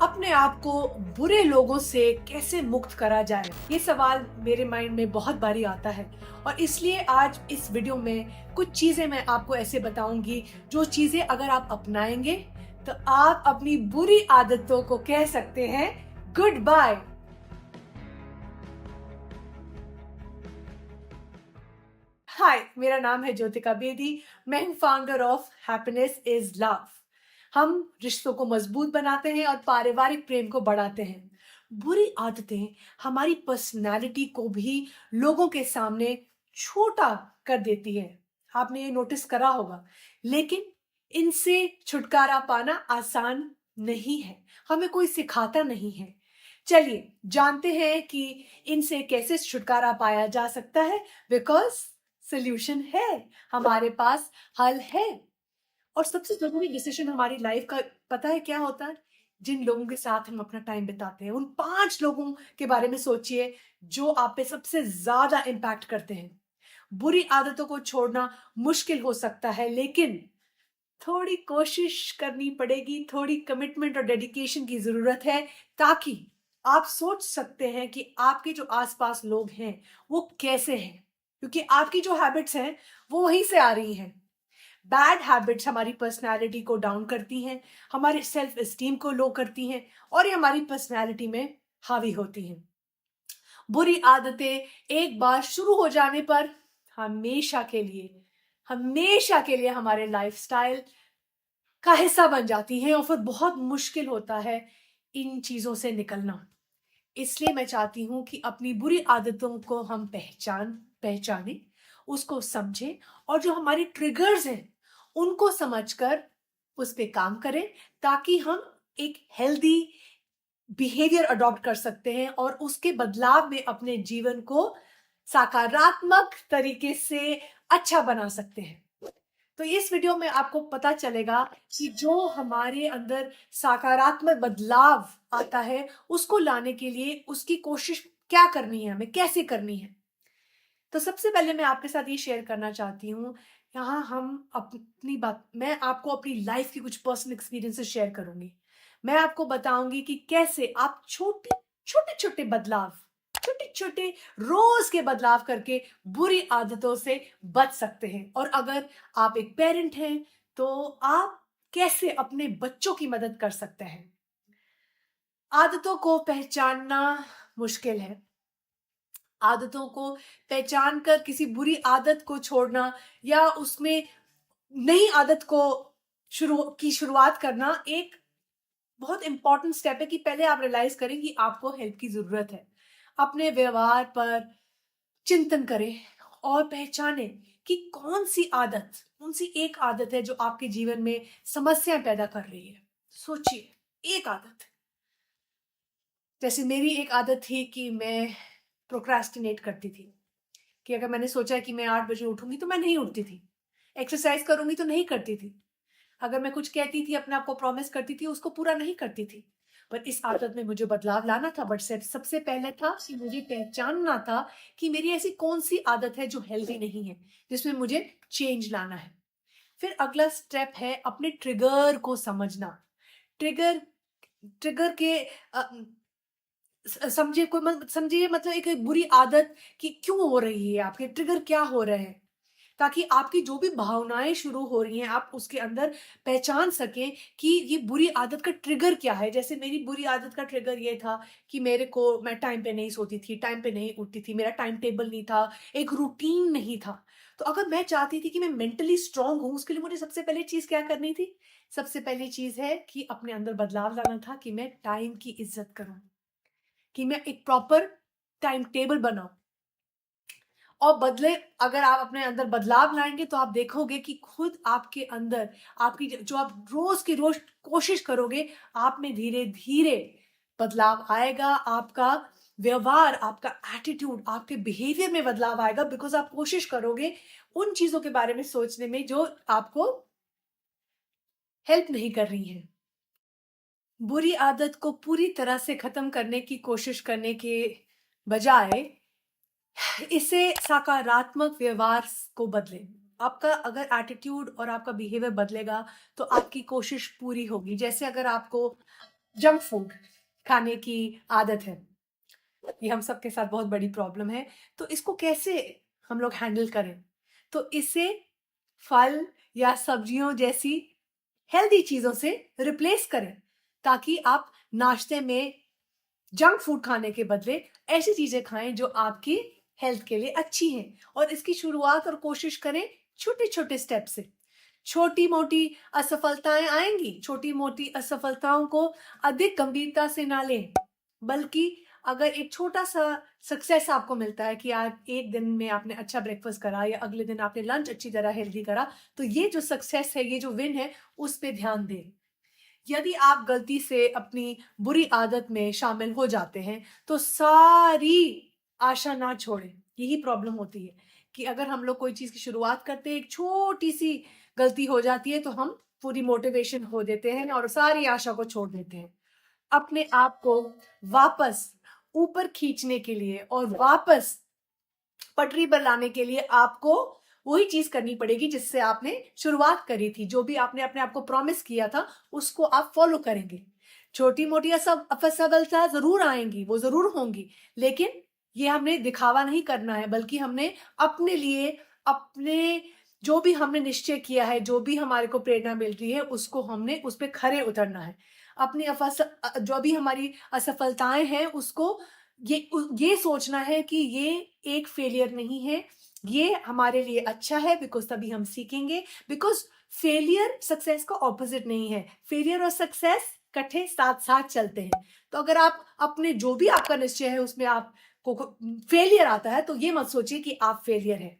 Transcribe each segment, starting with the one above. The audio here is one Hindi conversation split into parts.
अपने आप को बुरे लोगों से कैसे मुक्त करा जाए, ये सवाल मेरे माइंड में बहुत बारी आता है। और इसलिए आज इस वीडियो में कुछ चीजें मैं आपको ऐसे बताऊंगी जो चीजें अगर आप अपनाएंगे तो आप अपनी बुरी आदतों को कह सकते हैं गुड बाय। हाय, मेरा नाम है ज्योतिका बेदी। मैं हूँ founder of happiness is love. हम रिश्तों को मजबूत बनाते हैं और पारिवारिक प्रेम को बढ़ाते हैं। बुरी आदतें हमारी पर्सनालिटी को भी लोगों के सामने छोटा कर देती है। आपने ये नोटिस करा होगा। लेकिन इनसे छुटकारा पाना आसान नहीं है। हमें कोई सिखाता नहीं है। चलिए जानते हैं कि इनसे कैसे छुटकारा पाया जा सकता है। बिकॉज सोल्यूशन है, हमारे पास हल है। और सबसे जरूरी डिसीजन हमारी लाइफ का पता है क्या होता है? जिन लोगों के साथ हम अपना टाइम बिताते हैं, उन 5 लोगों के बारे में सोचिए जो आप पे सबसे ज्यादा इम्पैक्ट करते हैं। बुरी आदतों को छोड़ना मुश्किल हो सकता है, लेकिन थोड़ी कोशिश करनी पड़ेगी, थोड़ी कमिटमेंट और डेडिकेशन की जरूरत है, ताकि आप सोच सकते हैं कि आपके जो आसपास लोग हैं वो कैसे हैं। क्योंकि आपकी जो हैबिट्स हैं वो वहीं से आ रही हैं। बैड हैबिट्स हमारी पर्सनालिटी को डाउन करती हैं, हमारे सेल्फ एस्टीम को लो करती हैं और ये हमारी पर्सनालिटी में हावी होती हैं। बुरी आदतें एक बार शुरू हो जाने पर हमेशा के लिए हमारे लाइफस्टाइल का हिस्सा बन जाती हैं और फिर बहुत मुश्किल होता है इन चीजों से निकलना। इसलिए मैं चाहती हूँ कि अपनी बुरी आदतों को हम पहचाने, उसको समझें और जो हमारी ट्रिगर्स हैं उनको समझकर उस पे काम करें, ताकि हम एक हेल्दी बिहेवियर अडॉप्ट कर सकते हैं और उसके बदलाव में अपने जीवन को सकारात्मक तरीके से अच्छा बना सकते हैं। तो इस वीडियो में आपको पता चलेगा कि जो हमारे अंदर सकारात्मक बदलाव आता है उसको लाने के लिए उसकी कोशिश क्या करनी है, हमें कैसे करनी है। तो सबसे पहले मैं आपके साथ ये शेयर करना चाहती हूँ। यहाँ हम अपनी बात, मैं आपको अपनी लाइफ की कुछ पर्सनल एक्सपीरियंसेस शेयर करूंगी। मैं आपको बताऊंगी कि कैसे आप छोटे छोटे रोज के बदलाव करके बुरी आदतों से बच सकते हैं। और अगर आप एक पेरेंट हैं तो आप कैसे अपने बच्चों की मदद कर सकते हैं। आदतों को पहचानना मुश्किल है। आदतों को पहचान कर किसी बुरी आदत को छोड़ना या उसमें नई आदत को शुरुआत करना एक बहुत इंपॉर्टेंट स्टेप है कि पहले आप रियलाइज करें कि आपको हेल्प की जरूरत है। अपने व्यवहार पर चिंतन करें और पहचानें कि कौन सी एक आदत है जो आपके जीवन में समस्या पैदा कर रही है। सोचिए, एक आदत। जैसे मेरी एक आदत थी कि मैं प्रोक्रास्टिनेट करती थी, कि अगर मैंने सोचा कि मैं 8 बजे उठूंगी तो मैं नहीं उठती थी। एक्सरसाइज करूंगी तो नहीं करती थी। अगर मैं कुछ कहती थी, अपने आप को प्रॉमिस करती थी, उसको पूरा नहीं करती थी। पर इस आदत में मुझे बदलाव लाना था। बट सबसे पहले था कि मुझे पहचानना था कि मेरी ऐसी कौन सी आदत है जो हेल्दी नहीं है, जिसमें मुझे चेंज लाना है। फिर अगला स्टेप है अपने ट्रिगर को समझना। ट्रिगर ट्रिगर के समझिए, मतलब एक बुरी आदत की क्यों हो रही है, आपके ट्रिगर क्या हो रहे हैं, ताकि आपकी जो भी भावनाएं शुरू हो रही हैं आप उसके अंदर पहचान सकें कि ये बुरी आदत का ट्रिगर क्या है। जैसे मेरी बुरी आदत का ट्रिगर ये था कि मैं टाइम पे नहीं सोती थी, टाइम पे नहीं उठती थी, मेरा टाइम टेबल नहीं था, एक रूटीन नहीं था। तो अगर मैं चाहती थी कि मैं मेंटली स्ट्रांग हूं, उसके लिए मुझे सबसे पहले चीज क्या करनी थी? सबसे पहली चीज है कि अपने अंदर बदलाव लाना था, कि मैं टाइम की इज्जत करूं, कि मैं एक प्रॉपर टाइम टेबल बनाऊं। और बदले अगर आप अपने अंदर बदलाव लाएंगे तो आप देखोगे कि खुद आपके अंदर आपकी जो आप रोज की रोज कोशिश करोगे, आप में धीरे धीरे बदलाव आएगा। आपका व्यवहार, आपका एटीट्यूड, आपके बिहेवियर में बदलाव आएगा, बिकॉज आप कोशिश करोगे उन चीजों के बारे में सोचने में जो आपको हेल्प नहीं कर रही हैं। बुरी आदत को पूरी तरह से खत्म करने की कोशिश करने के बजाय इससे सकारात्मक व्यवहार को बदले। आपका अगर एटीट्यूड और आपका बिहेवियर बदलेगा तो आपकी कोशिश पूरी होगी। जैसे अगर आपको जंक फूड खाने की आदत है, ये हम सबके साथ बहुत बड़ी प्रॉब्लम है। तो इसको कैसे हम लोग हैंडल करें? तो इसे फल या सब्जियों जैसी हेल्दी चीज़ों से रिप्लेस करें, ताकि आप नाश्ते में जंक फूड खाने के बदले ऐसी चीज़ें खाएँ जो आपकी हेल्थ के लिए अच्छी हैं। और इसकी शुरुआत और कोशिश करें छोटे-छोटे स्टेप से। छोटी-मोटी असफलताएँ आएँगी, छोटी-मोटी असफलताओं को अधिक गंभीरता से ना लें, बल्कि अगर एक छोटा-सा सक्सेस आपको मिलता है कि आज एक दिन में आपने अच्छा ब्रेकफ़ास्ट करा या अगले दिन आपने लंच अच्छी तरह हेल्दी करा, तो ये जो सक्सेस है, ये जो विन है, उस पे ध्यान दें। यदि आप गलती से अपनी बुरी आदत में शामिल हो जाते हैं, तो सारी आशा ना छोड़ें। यही प्रॉब्लम होती है कि अगर हम लोग कोई चीज़ की शुरुआत करते हैं, एक छोटी-सी गलती हो जाती है, तो हम पूरी मोटिवेशन खो देते हैं और सारी आशा को छोड़ देते हैं। अपने आप को वापस ऊपर खींचने के लिए और वापस पटरी पर लाने के लिए आपको वही चीज करनी पड़ेगी जिससे आपने शुरुआत करी थी। जो भी आपने अपने आप को प्रॉमिस किया था, उसको आप फॉलो करेंगे। छोटी मोटी असफलता जरूर आएंगी, वो जरूर होंगी, लेकिन ये हमने दिखावा नहीं करना है, बल्कि हमने अपने लिए, अपने जो भी हमने निश्चय किया है, जो भी हमारे को प्रेरणा मिल रही है, उसको हमने उस पर खरे उतरना है। अपनी जो भी हमारी असफलताएं हैं, उसको ये सोचना है कि ये एक फेलियर नहीं है, ये हमारे लिए अच्छा है, बिकॉज तभी हम सीखेंगे। बिकॉज फेलियर सक्सेस का ऑपोजिट नहीं है, फेलियर और सक्सेस इकट्ठे साथ साथ चलते हैं। तो अगर आप अपने जो भी आपका निश्चय है उसमें आपको फेलियर आता है, तो ये मत सोचिए कि आप फेलियर है।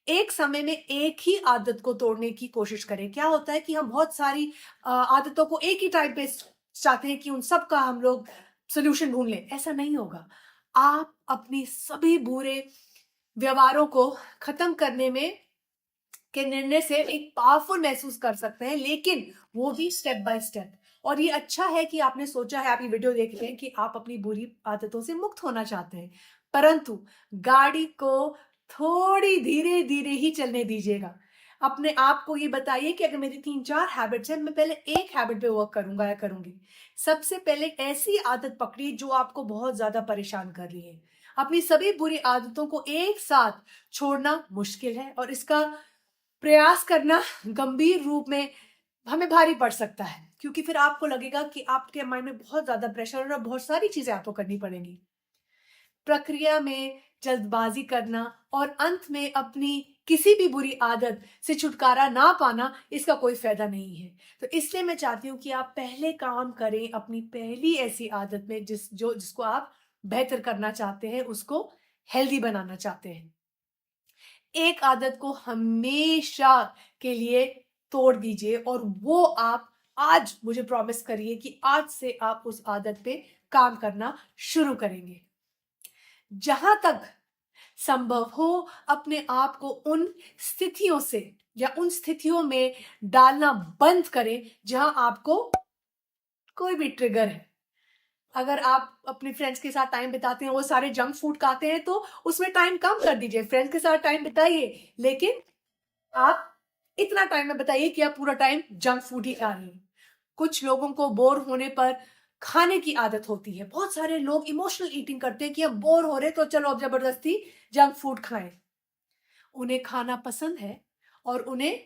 एक समय में एक ही आदत को तोड़ने की कोशिश करें। क्या होता है कि हम बहुत सारी आदतों को एक ही टाइम पे चाहते हैं कि उन सब का हम लोग सोल्यूशन ढूंढ लें, ऐसा नहीं होगा। आप अपनी सभी बुरे व्यवहारों को खत्म करने में के निर्णय से एक पावरफुल महसूस कर सकते हैं, लेकिन वो भी स्टेप बाय स्टेप। और ये अच्छा है कि आपने सोचा है, आप ये वीडियो देख रहे हैं कि आप अपनी बुरी आदतों से मुक्त होना चाहते हैं, परंतु गाड़ी को थोड़ी धीरे धीरे ही चलने दीजिएगा। अपने आप को ये बताइए कि अगर मेरी 3-4 हैबिट्स हैं, मैं पहले एक हैबिट पे वर्क करूंगा या करूंगी। सबसे पहले ऐसी आदत पकड़िए जो आपको बहुत ज्यादा परेशान कर रही है। अपनी सभी बुरी आदतों को एक साथ छोड़ना मुश्किल है, और इसका प्रयास करना गंभीर रूप में हमें भारी पड़ सकता है, क्योंकि फिर आपको लगेगा कि आपके माइंड में बहुत ज्यादा प्रेशर और बहुत सारी चीजें आपको करनी पड़ेंगी। प्रक्रिया में जल्दबाजी करना और अंत में अपनी किसी भी बुरी आदत से छुटकारा ना पाना, इसका कोई फायदा नहीं है। तो इसलिए मैं चाहती हूँ कि आप पहले काम करें अपनी पहली ऐसी आदत में जिसको आप बेहतर करना चाहते हैं, उसको हेल्दी बनाना चाहते हैं। एक आदत को हमेशा के लिए तोड़ दीजिए, और वो आप आज मुझे प्रॉमिस करिए कि आज से आप उस आदत पे काम करना शुरू करेंगे। जहां तक संभव हो, अपने आप को उन स्थितियों से या उन स्थितियों में डालना बंद करें जहां आपको कोई भी ट्रिगर है। अगर आप अपने फ्रेंड्स के साथ टाइम बिताते हैं, वो सारे जंक फूड खाते हैं, तो उसमें टाइम कम कर दीजिए। फ्रेंड्स के साथ टाइम बिताइए, लेकिन आप इतना टाइम में बताइए कि आप पूरा टाइम जंक फूड ही खा रहे हैं। कुछ लोगों को बोर होने पर खाने की आदत होती है। बहुत सारे लोग इमोशनल ईटिंग करते हैं कि अब बोर हो रहे तो चलो अब जबरदस्ती जंक फूड खाएं। उन्हें खाना पसंद है और उन्हें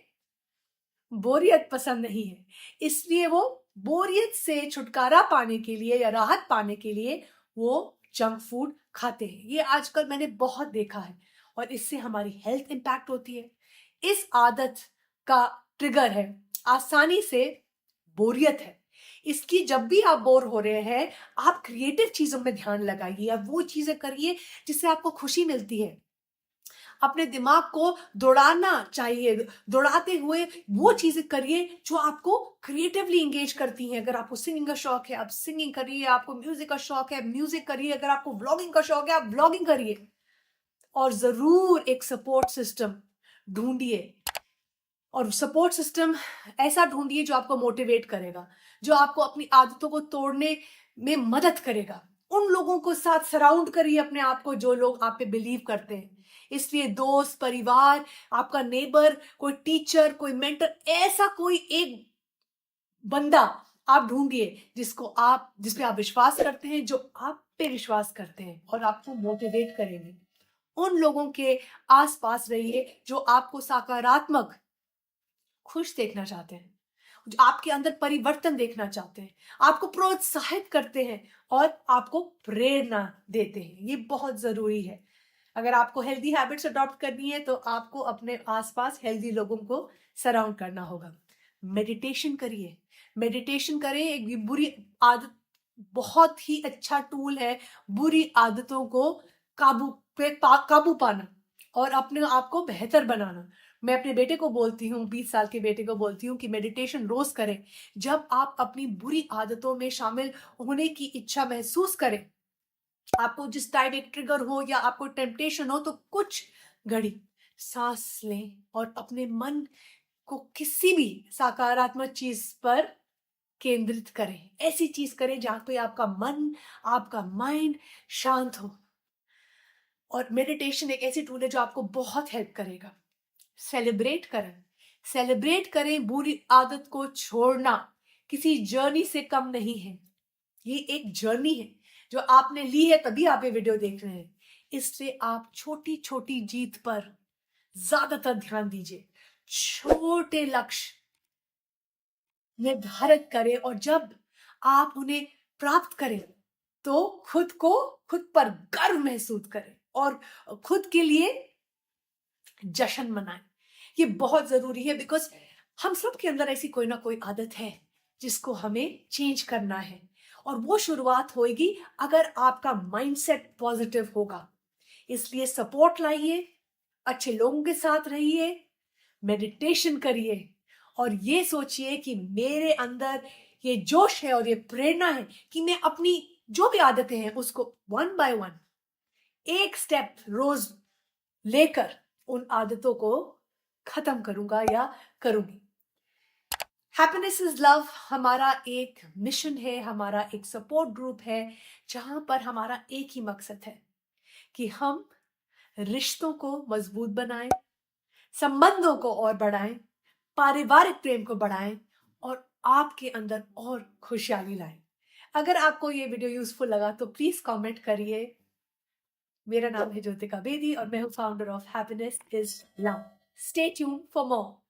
बोरियत पसंद नहीं है, इसलिए वो बोरियत से छुटकारा पाने के लिए या राहत पाने के लिए वो जंक फूड खाते हैं। ये आजकल मैंने बहुत देखा है, और इससे हमारी हेल्थ इंपैक्ट होती है। इस आदत का ट्रिगर है आसानी से बोरियत है। इसकी जब भी आप बोर हो रहे हैं, आप क्रिएटिव चीजों में ध्यान लगाइए, आप वो चीजें करिए जिससे आपको खुशी मिलती है। अपने दिमाग को दौड़ाना चाहिए, दौड़ाते हुए वो चीजें करिए जो आपको क्रिएटिवली इंगेज करती हैं। अगर आपको सिंगिंग का शौक है, आप सिंगिंग करिए। आपको म्यूजिक का शौक है, म्यूजिक करिए। अगर आपको व्लॉगिंग का शौक है, आप व्लॉगिंग करिए। और जरूर एक सपोर्ट सिस्टम ढूंढिए, और सपोर्ट सिस्टम ऐसा ढूंढिए जो आपको मोटिवेट करेगा, जो आपको अपनी आदतों को तोड़ने में मदद करेगा। उन लोगों को साथ सराउंड करिए अपने आप को जो लोग आप पे बिलीव करते हैं। इसलिए दोस्त, परिवार, आपका नेबर, कोई टीचर, कोई मेंटर, ऐसा कोई एक बंदा आप ढूंढिए जिस पे आप विश्वास करते हैं, जो आप पे विश्वास करते हैं और आपको मोटिवेट करेंगे। उन लोगों के आसपास रहिए जो आपको सकारात्मक खुश देखना चाहते हैं, जो आपके अंदर परिवर्तन देखना चाहते हैं, आपको प्रोत्साहित करते हैं और आपको प्रेरणा देते हैं। ये बहुत जरूरी है। अगर आपको हेल्दी हैबिट्स अडॉप्ट करनी है तो आपको अपने आसपास हेल्दी लोगों को सराउंड करना होगा। मेडिटेशन करिए, मेडिटेशन करें। एक ये बुरी आदत बहुत ही अच्छा टूल है बुरी आदतों को काबू पाना और अपने आप को बेहतर बनाना। मैं अपने बेटे को बोलती हूँ, 20 साल के बेटे को बोलती हूँ कि मेडिटेशन रोज करें। जब आप अपनी बुरी आदतों में शामिल होने की इच्छा महसूस करें, आपको जिस टाइम एक ट्रिगर हो या आपको टेम्पटेशन हो, तो कुछ घड़ी सांस लें और अपने मन को किसी भी सकारात्मक चीज पर केंद्रित करें। ऐसी चीज करें जहां पे आपका मन, आपका माइंड शांत हो। और मेडिटेशन एक ऐसी टूल है जो आपको बहुत हेल्प करेगा। सेलिब्रेट करें, सेलिब्रेट करें। बुरी आदत को छोड़ना किसी जर्नी से कम नहीं है। ये एक जर्नी है जो आपने ली है, तभी आप ये वीडियो देख रहे हैं। इसलिए आप छोटी छोटी जीत पर ज्यादातर ध्यान दीजिए। छोटे लक्ष्य निर्धारित करें और जब आप उन्हें प्राप्त करें तो खुद पर गर्व महसूस करें और खुद के लिए जश्न मनाएं। ये बहुत जरूरी है, बिकॉज हम सब के अंदर ऐसी कोई ना कोई आदत है जिसको हमें चेंज करना है। और वो शुरुआत होगी अगर आपका माइंडसेट पॉजिटिव होगा। इसलिए सपोर्ट लाइए, अच्छे लोगों के साथ रहिए, मेडिटेशन करिए और ये सोचिए कि मेरे अंदर ये जोश है और ये प्रेरणा है कि मैं अपनी जो भी आदतें हैं उसको वन बाय वन, एक स्टेप रोज लेकर उन आदतों को खत्म करूंगा या करूंगी। हैप्पीनेस इज लव हमारा एक मिशन है, हमारा एक सपोर्ट ग्रुप है, जहां पर हमारा एक ही मकसद है कि हम रिश्तों को मजबूत बनाएं, संबंधों को और बढ़ाएं, पारिवारिक प्रेम को बढ़ाएं और आपके अंदर और खुशहाली लाएं। अगर आपको ये वीडियो यूजफुल लगा तो प्लीज कमेंट करिए। मेरा नाम है ज्योतिका बेदी और मैं हूं founder of happiness is love. Stay tune for more.